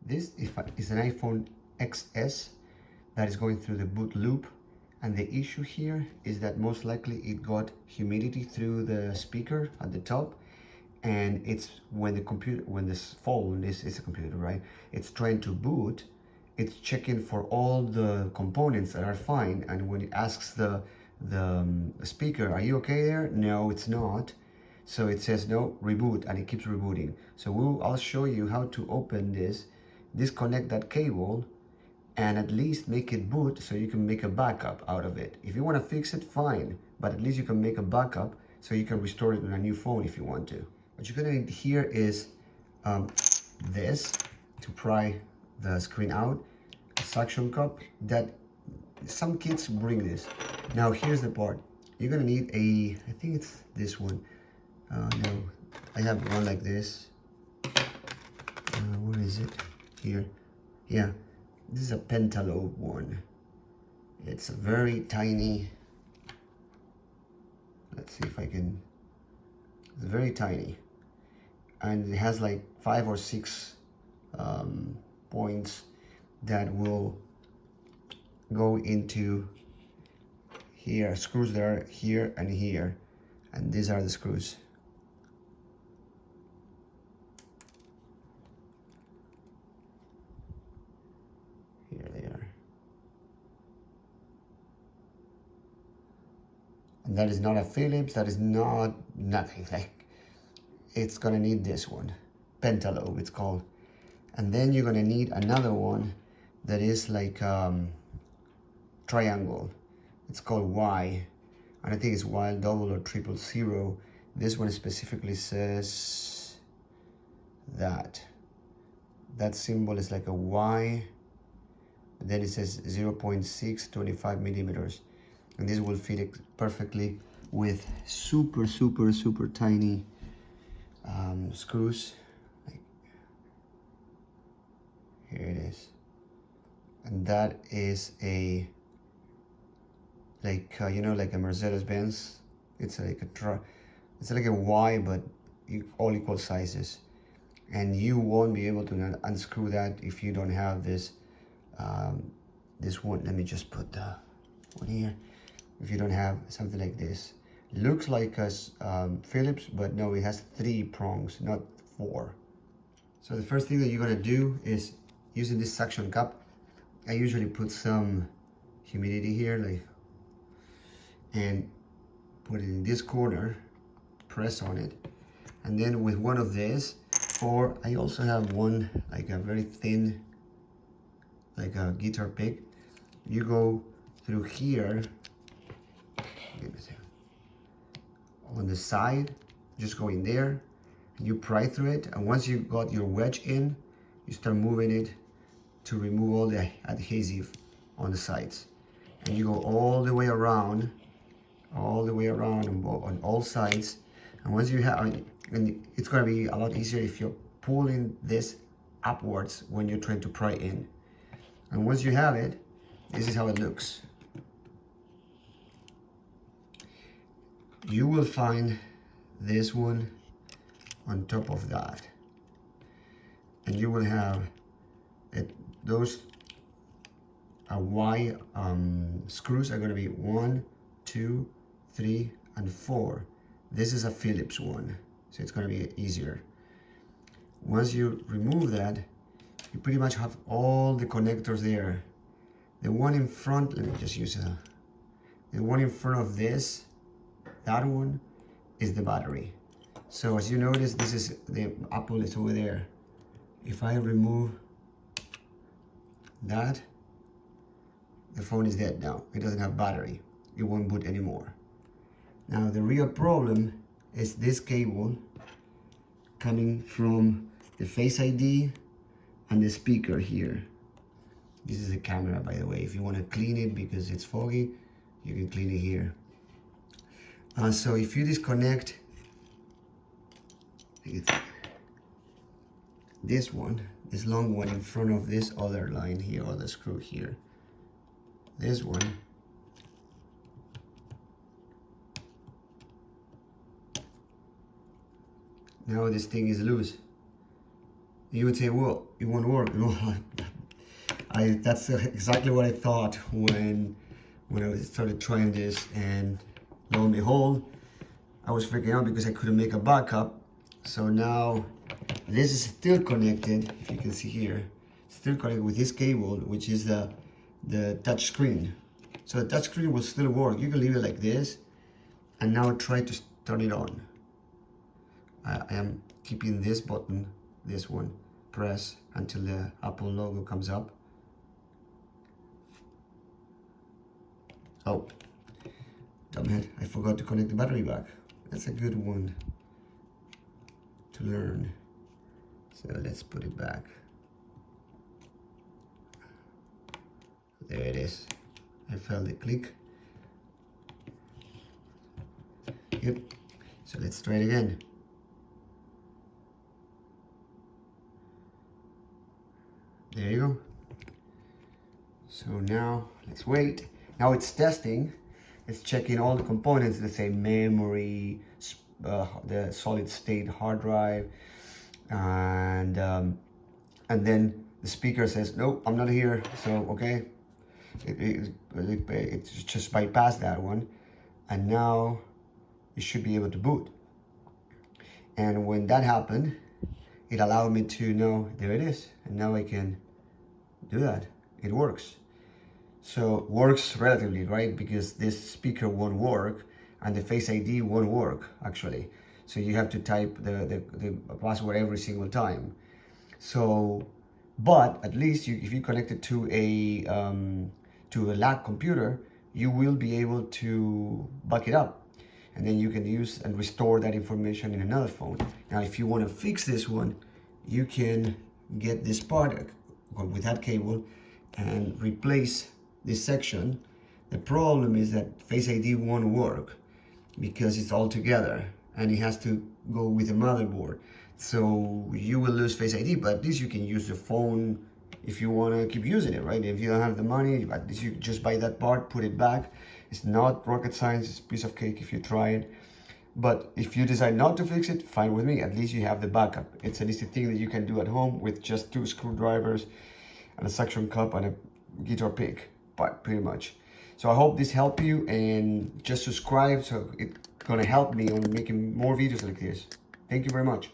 This is an iPhone XS that is going through the boot loop, and the issue here is that most likely it got humidity through the speaker at the top, and it's when this phone is a computer, right? It's trying to boot, it's checking for all the components that are fine, and when it asks the speaker, are you okay there? No, it's not. So it says no, reboot, and it keeps rebooting. So I'll show you how to open this, disconnect that cable, and at least make it boot so you can make a backup out of it. If you want to fix it, fine, but at least you can make a backup so you can restore it on a new phone if you want to. What you're gonna need here is this to pry the screen out, a suction cup that some kits bring this. Now here's the part. You're gonna need I think it's this one. No, I have one like this. Where is it? Here. Yeah, this is a pentalobe one. It's a very tiny. Let's see if I can. It's very tiny, and it has like 5 or 6 points that will go into here. Screws that are here and here, and these are the screws. Here they are. And that is not a Phillips, that is not nothing. Like, it's gonna need this one, pentalobe it's called. And then you're gonna need another one that is like triangle. It's called Y, and I think it's Y double or 000. This one specifically says that symbol is like a Y, and then it says 0.625 millimeters, and this will fit it perfectly with super tiny screws. Like, here it is, and that is a like you know, like a Mercedes-Benz. It's like a Y, but all equal sizes, and you won't be able to unscrew that if you don't have this this one. Let me just put the one here. If you don't have something like this, looks like a Phillips, but no, it has 3 prongs, not 4. So the first thing that you're gonna do is, using this suction cup, I usually put some humidity here, like, and put it in this corner, press on it, and then with one of this, or I also have one like a very thin, like a guitar pick. You go through here on the side, just go in there, you pry through it, and once you got your wedge in, you start moving it to remove all the adhesive on the sides, and you go all the way around on all sides. And once you have, and it's going to be a lot easier if you're pulling this upwards when you're trying to pry in. And once you have it, this is how it looks. You will find this one on top of that, and you will have those Y screws are going to be 1, 2, 3, and 4. This is a Phillips one, so it's going to be easier. Once you remove that, you pretty much have all the connectors there. The one in front, let me just use the one in front of this, that one is the battery. So as you notice, this is the Apple is over there. If I remove that, the phone is dead now. It doesn't have battery. It won't boot anymore. Now the real problem is this cable coming from the Face ID and the speaker here. This is a camera, by the way. If you want to clean it because it's foggy, you can clean it here. So if you disconnect this one, this long one in front of this other line here, or the screw here, this one, now this thing is loose. You would say, well, it won't work. That's exactly what I thought when I started trying this, and lo and behold, I was freaking out because I couldn't make a backup. So now this is still connected, if you can see here, still connected with this cable, which is the touch screen. So the touch screen will still work. You can leave it like this, and now try to turn it on. I am keeping this button, this one, press until the Apple logo comes up. Oh, damn it, I forgot to connect the battery back. That's a good one to learn. So let's put it back. There it is. I felt it click. Yep. So let's try it again. There you go. So now let's wait. Now it's testing. It's checking all the components, let's say memory, the solid state hard drive, and then the speaker says, nope, I'm not here. So okay, it just bypassed that one, and now it should be able to boot. And when that happened, it allowed me to know, there it is, and now I can do that. It works. So works relatively, right? Because this speaker won't work and the Face ID won't work actually. So you have to type the password every single time. So, but at least if you connect it to a lab computer, you will be able to back it up, and then you can use and restore that information in another phone. Now, if you want to fix this one, you can get this part with that cable and replace this section. The problem is that Face ID won't work because it's all together and it has to go with the motherboard. So you will lose Face ID, but at least you can use the phone if you want to keep using it, right? If you don't have the money, at least you just buy that part, put it back. It's not rocket science, it's a piece of cake if you try it. But if you decide not to fix it, fine with me. At least you have the backup. It's an easy thing that you can do at home with just 2 screwdrivers and a suction cup and a guitar pick, but pretty much. So I hope this helped you, and just subscribe, so it's gonna help me on making more videos like this. Thank you very much.